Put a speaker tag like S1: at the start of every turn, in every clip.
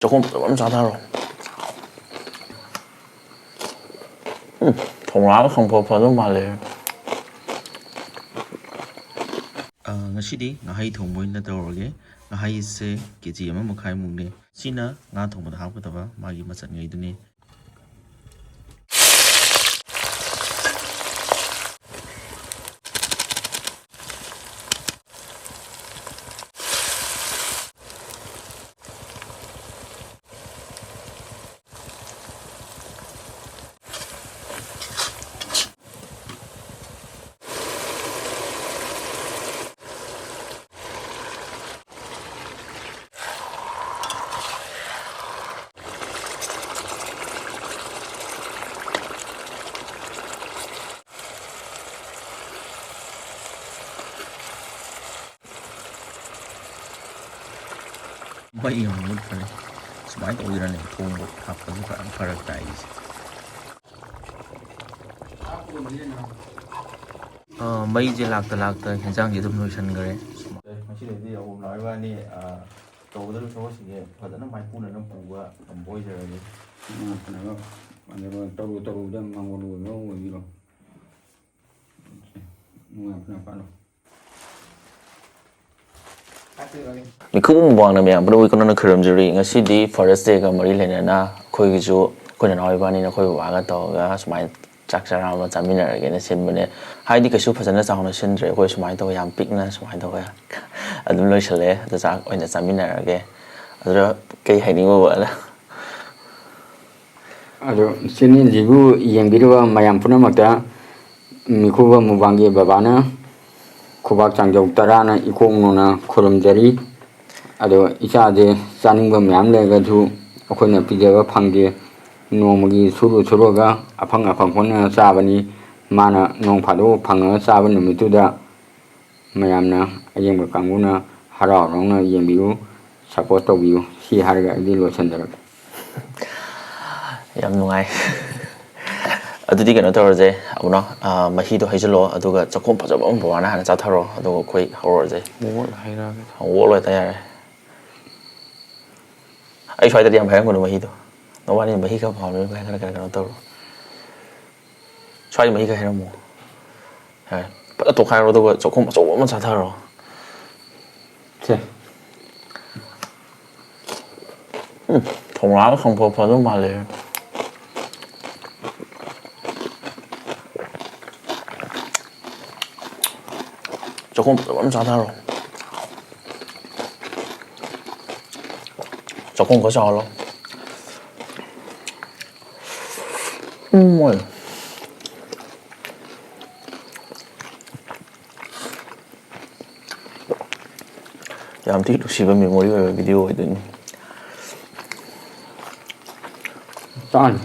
S1: 조금 짜다로. Thouna không 말래.
S2: ngasi ngahai thongboy na tawrage ngahai se kg ama makhai mungne sina nga thongba hapkataba magi machat ngai duni Mayam Mukbang sumai to irane thong happa ka farak tai mai je lakta hinjang ji dum loisan gare
S1: ngasi dei au nói wa ni to da so si ge phadana mai pu na pu ga boy je ge
S3: na ga ane to da mango no wi lo no na pa no
S1: Mitkhuba Mukbang na miyam bro ikono na Khurumjari ngasi fathersday ka mari lene na khoi gi ju khoi na ba ni na khoi wa ga to ga sumai chak chara ma chamina ge na sin bane hai di ka su phajana chang na sin dre khoi sumai to yam pik na sumai to ga adum loi chale da cha oi na chamina ge adra kai hai ni wa la
S3: ado sinin jibu yang biru mayam Pumnamakpu Mitkhuba Mukbang ge babana Khubak changjau tarana Ekok Nonna Khurumjari ado ichade chaningba mayam lega thu akhona pijaba phangde nomagi suru ga aphang phona chabani mana nong phado phanga chaba numituda mayamna ayengba kanguna harau rongna yengbiu support tobiu si harga di losandara
S1: yam nungai adudi kano tawrje abuno mahi do haijalo aduga chakom phajaba am bwana hana chatharo aduga khoi hawrje mo haira wo loi ta yare ai swai da yam bhayang no mahi do no wani mahi ka phawle ba kana tawro swai mahi ka hera mo ha pa to khai ro do chakom chaw ma chatharo
S3: che
S1: Thouna không 말래. 조금 짜다로. 조금 거셔로. 뭐야? Làm tí lúc xí bên mình mới video ấy đến.
S3: Tan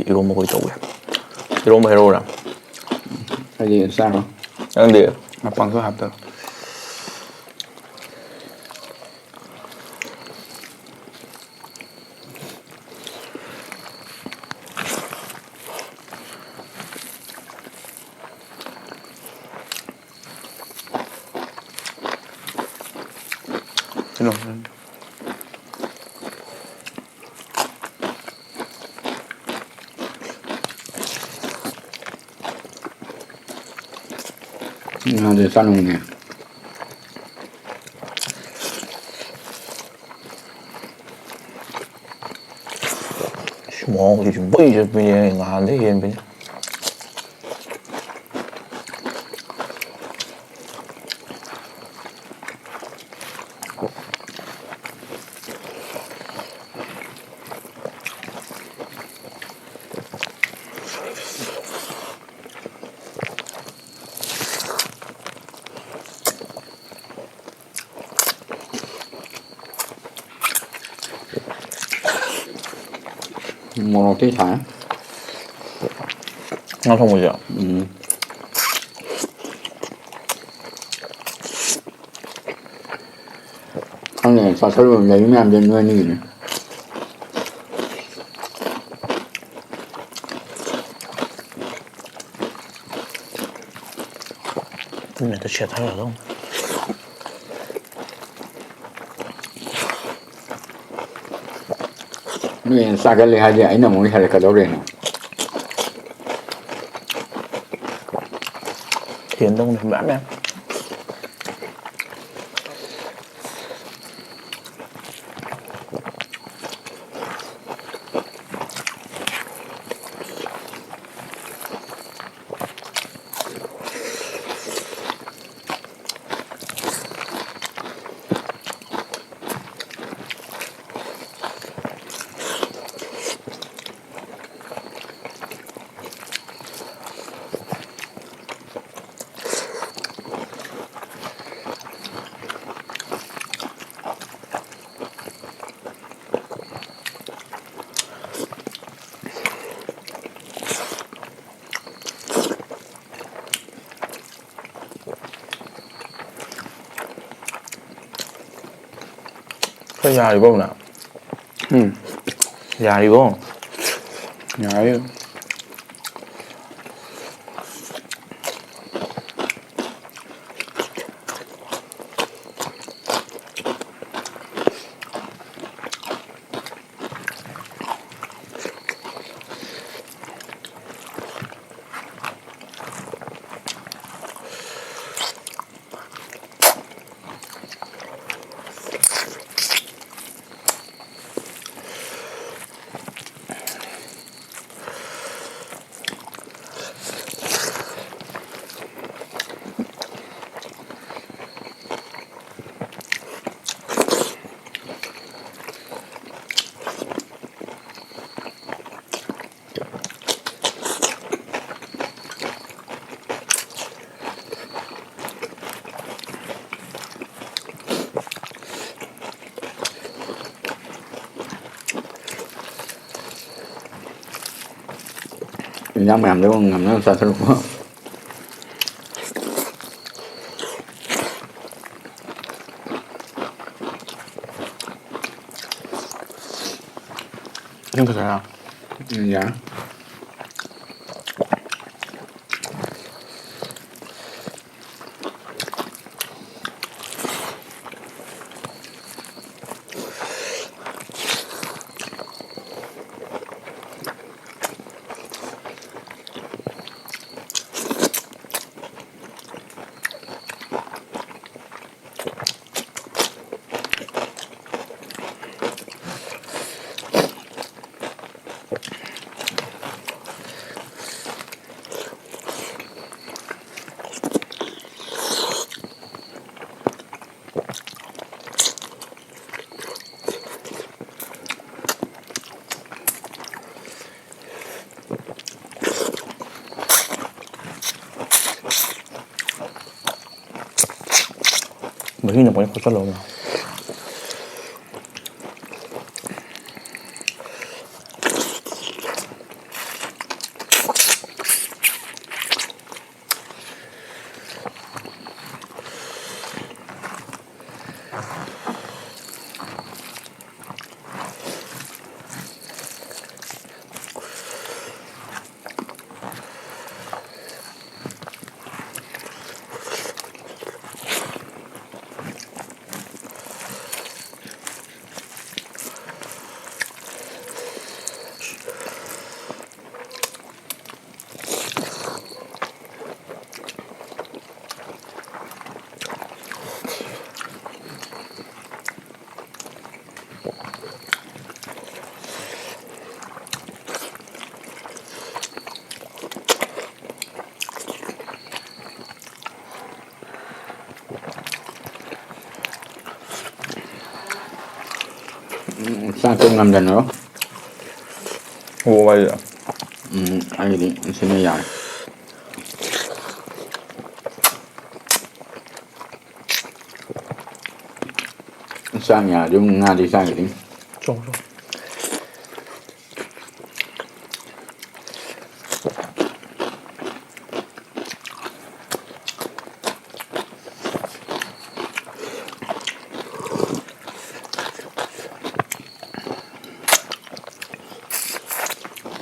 S1: 이거 먹고 있다고요. 이거 뭐 해로라.
S3: 아니 싸로
S1: 근데
S3: 방송 합다 나도 싸놓네
S1: 뭐 어디 좀 보이죠 그냥 안 되겠네.
S3: một cái thả
S1: nó không bao giờ
S3: ăn này sao sao rồi lấy làm đến nơi này
S1: 또 취하더라도.
S3: 네, 싸갈래 하지 아니나 뭐 할 거다 그래요.
S1: Tiền đông thì bán em. Có già đi không nào? Già đi không?
S3: Đấy. Nhắm làm đúng không? Ngầm nó sao thật quá.
S1: Nhưng thật ra
S3: Dạ.
S1: Bởi vì nó có chất lâu nào. Sang cơm ngâm dần nữa. Ủa vậy à?
S3: Anh đi, xin mời dài. Sang nhà chúng Nga đi sang cái đi.
S1: Trông.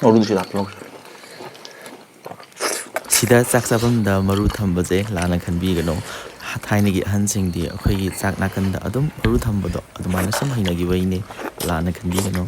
S1: 어른들이 나쁘고
S2: ꯁꯤꯗ ꯆꯥꯛ ꯆꯥꯐꯝꯗ ꯃꯔꯨ ꯊꯝꯕꯁꯦ ꯂꯥꯟꯅ ꯈꯟꯕꯤꯒꯅꯨ ꯊꯥꯏꯅꯒꯤ ꯑꯍꯟꯁꯤꯡꯗꯤ ꯑꯩꯈꯣꯏꯒꯤ ꯆꯥꯛ ꯅꯥꯀꯟꯗ ꯑꯗꯨꯝ ꯃꯔꯨ ꯊꯝꯕꯗꯣ ꯑꯗꯨꯃꯥꯏꯅ ꯁꯨꯝ ꯍꯩꯅꯈꯤꯕꯩꯅꯦ ꯂꯥꯟꯅ ꯈꯟꯕꯤꯒꯅꯨ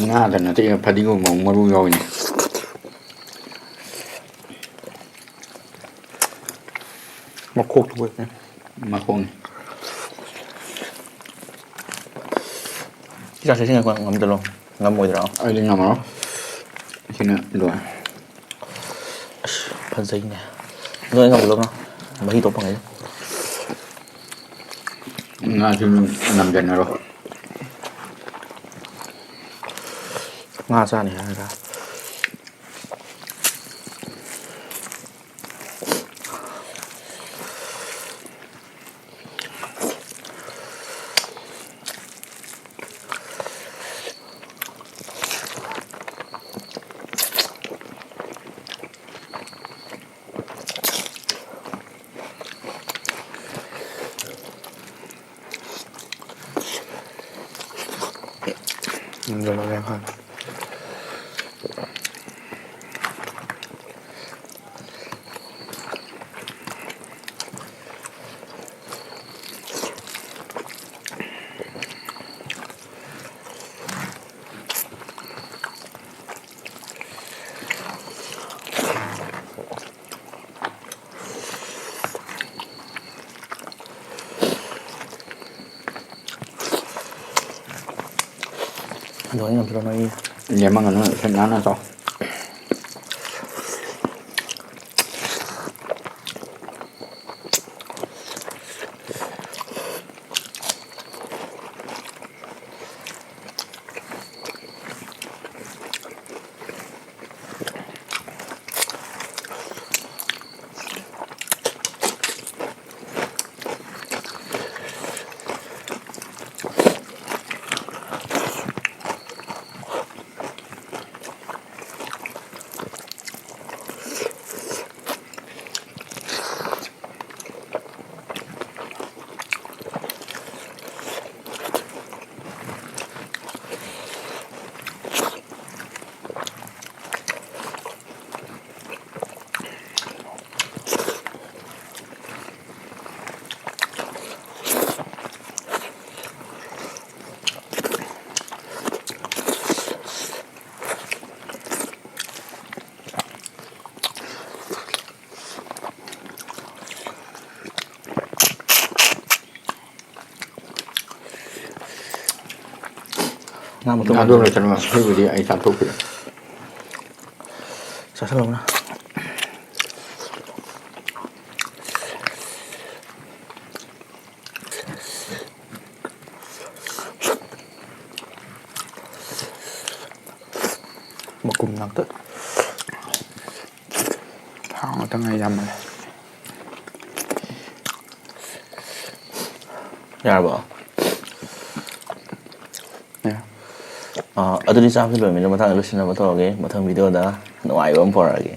S3: Nga dan nanti fadigo mau maru yau ini.
S1: Makok tuh ya.
S3: Makong.
S1: Kita sih nggak ngam dulu, ngam mau dulu.
S3: Ada nggak mau? Sini dua.
S1: Panjangnya. Nggak ngam dulu mah. Masih topang aja.
S3: Nga sini 6 jam naro.
S1: Ngasa nih ya. Rồi nó hơn. Rồi ngam cho nó đi.
S3: Nhà mang nó sẽ nán sao?
S1: Ngam một tuần.
S3: Ngadu là chân mà cái gì anh sản thuốc kìa.
S1: Sao sao luôn nè. Một cùng nặng tức.
S3: Thằng tao ngày dầm rồi.
S1: Dạ bỏ. ꯑꯗꯨꯗꯤ ꯆꯥꯕꯁꯤ ꯂꯣꯏꯔꯕꯅꯤꯅ ꯃꯊꯪ ꯂꯣꯏꯁꯤꯟꯅꯕ ꯇꯧꯔꯒꯦ ꯃꯊꯪ ꯚꯤꯗꯤꯑꯣꯗ ꯅꯨꯡꯉꯥꯏꯕ ꯑꯃ ꯄꯨꯔꯛꯑꯒꯦ